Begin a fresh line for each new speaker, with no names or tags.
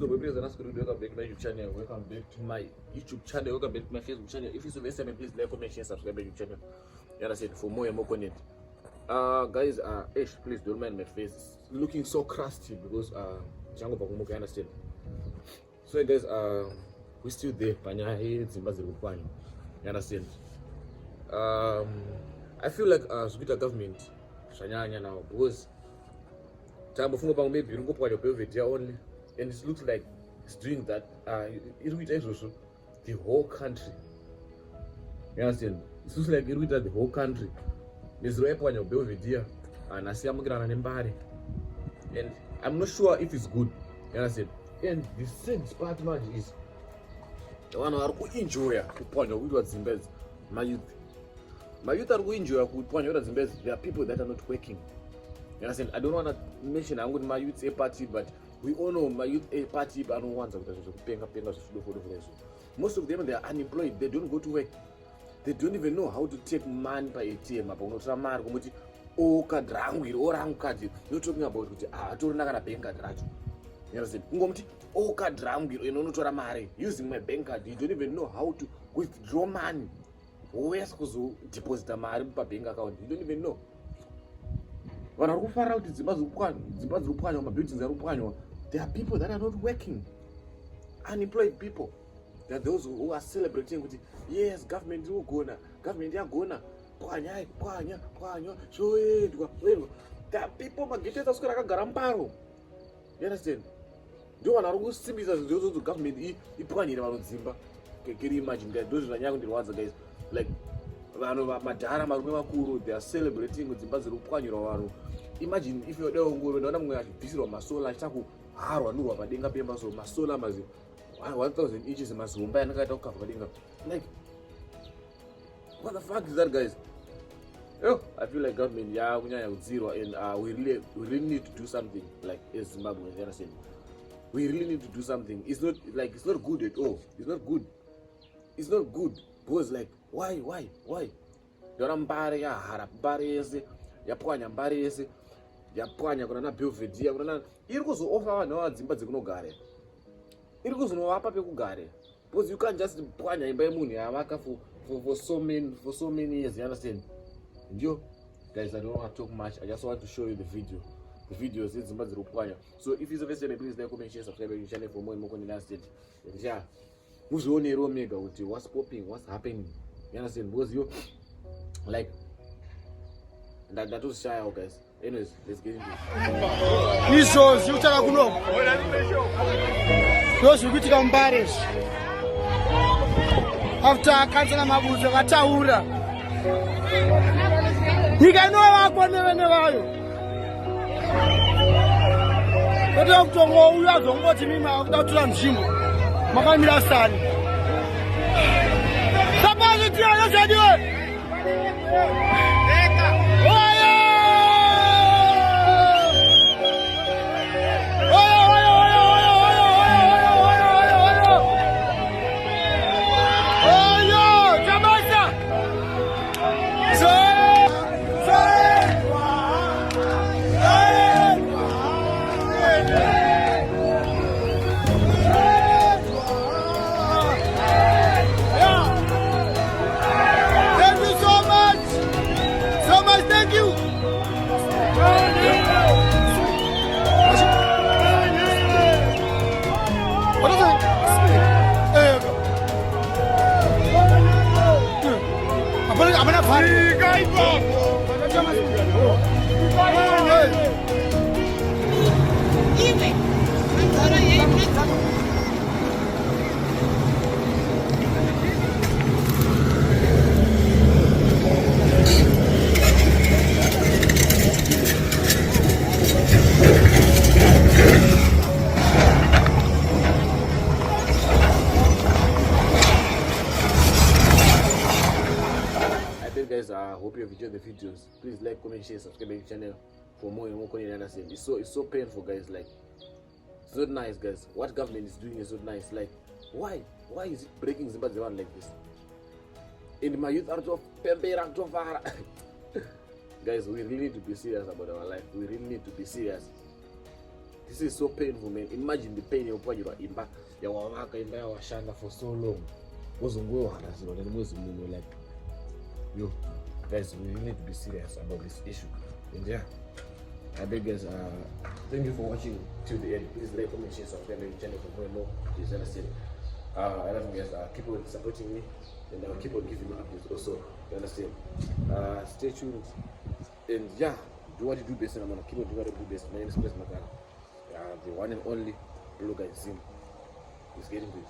please welcome back to my YouTube channel. Welcome back to my YouTube channel. Welcome back to my Facebook channel. If it's the first time, please like, comment, share, subscribe to my YouTube channel. You understand? For more and more content. Guys, please don't mind my face. It's looking so crusty because Jango Bakumo, you understand? So guys, we're still there. You understand? I feel like Sweden government Shanyanya now because maybe you go for your video only, and it looks like it's doing that. It will also the whole country. You understand? It looks like it will the whole country. There's no on your video, and I see I'm going to Mbare, and I'm not sure if it's good. You understand? And the sense part man is the one who enjoy upon your with Zimbabwe. My youth are going to upon your Zimbabwe. There are people that are not working. You understand? I don't want to mention I'm going to my youth a party, but we all know my youth a party, but I don't want to pay. Most of them they are unemployed, they don't go to work, they don't even know how to take money by ATM. Oh, card or card. You're talking about I don't know a bank card. You understand? Oh, card using my bank card, you don't even know how to withdraw money. Where's to deposit the money by bank account? You don't even know. When I go far out, there are people that are not working, unemployed people. There are those who are celebrating with, yes, government is going, government is going. There are people who get us garamparo. You understand? Do you want to see those government? Can you imagine that those are young ones, guys? Like, they are celebrating with Zimbabwe. Imagine if you're there on visit on Masola, Chaku, Haro, Badinga Pemba, so Masola Mazi, 1,000 inches in Masumba and Kato Kapadinga. Like, what the fuck is that, guys? Oh, I feel like government, yeah, we are zero, and we really need to do something like Zimbabwe. You understand? We really need to do something. It's not good at all. It's not good. It's not good. Because like, why? Dora Mbare ya harabarese, yapwanya Mbarese, yapwanya kuna na Belvedere, kuna na iri kuzooffer vanhu vadzimba dzekunogara. Iri kuzonovapa pekugara. Because you can't just pwanya imba yemunhu yavaka for so many years, you understand? Ndio, guys, I don't want to talk much. I just want to show you the video. The videos is dzimba dzirupwanya. So if it's the first time, please like, comment, share, subscribe to the channel for more and more content. Understand? Yeah. Uzoonero mega uti what's popping, what's happening. You understand? Because you like that was shy out, guys. Anyways, let's get into it.
Isos utaka kuno. Those who get Mbare. After kansala mabuzo kataura. Nikanoa wako nevene vayo. Kote kutongo uyu azongoti mimi akutula mshimo. Makamira sana. Sababu tia yosadiwe.
Guys, I hope you have enjoyed the videos. Please like, comment, share, subscribe to the channel for more and more content. Understand? It's so painful, guys. Like, it's not nice, guys. What government is doing is not nice. Like, why is it breaking Zimbabwe like this? In my youth, guys, we really need to be serious about our life. We really need to be serious. This is so painful, man. Imagine the pain yopwanyirwa imba yawavaka imba yawashanda for so long. Wozongoyoharazirwa nemwezi muno, like, yo, guys, we really need to be serious about this issue. And yeah, I beg guys, thank you for watching till the end. Please like, comment, share, subscribe to the channel for more. Please understand. I love you guys. Keep on supporting me, and I'll keep on giving you updates also. You understand? Stay tuned. And yeah, do what you do best, and I'm gonna keep on doing what I do best. My name is Chris Magana. The one and only blue guy Zim. He's getting good.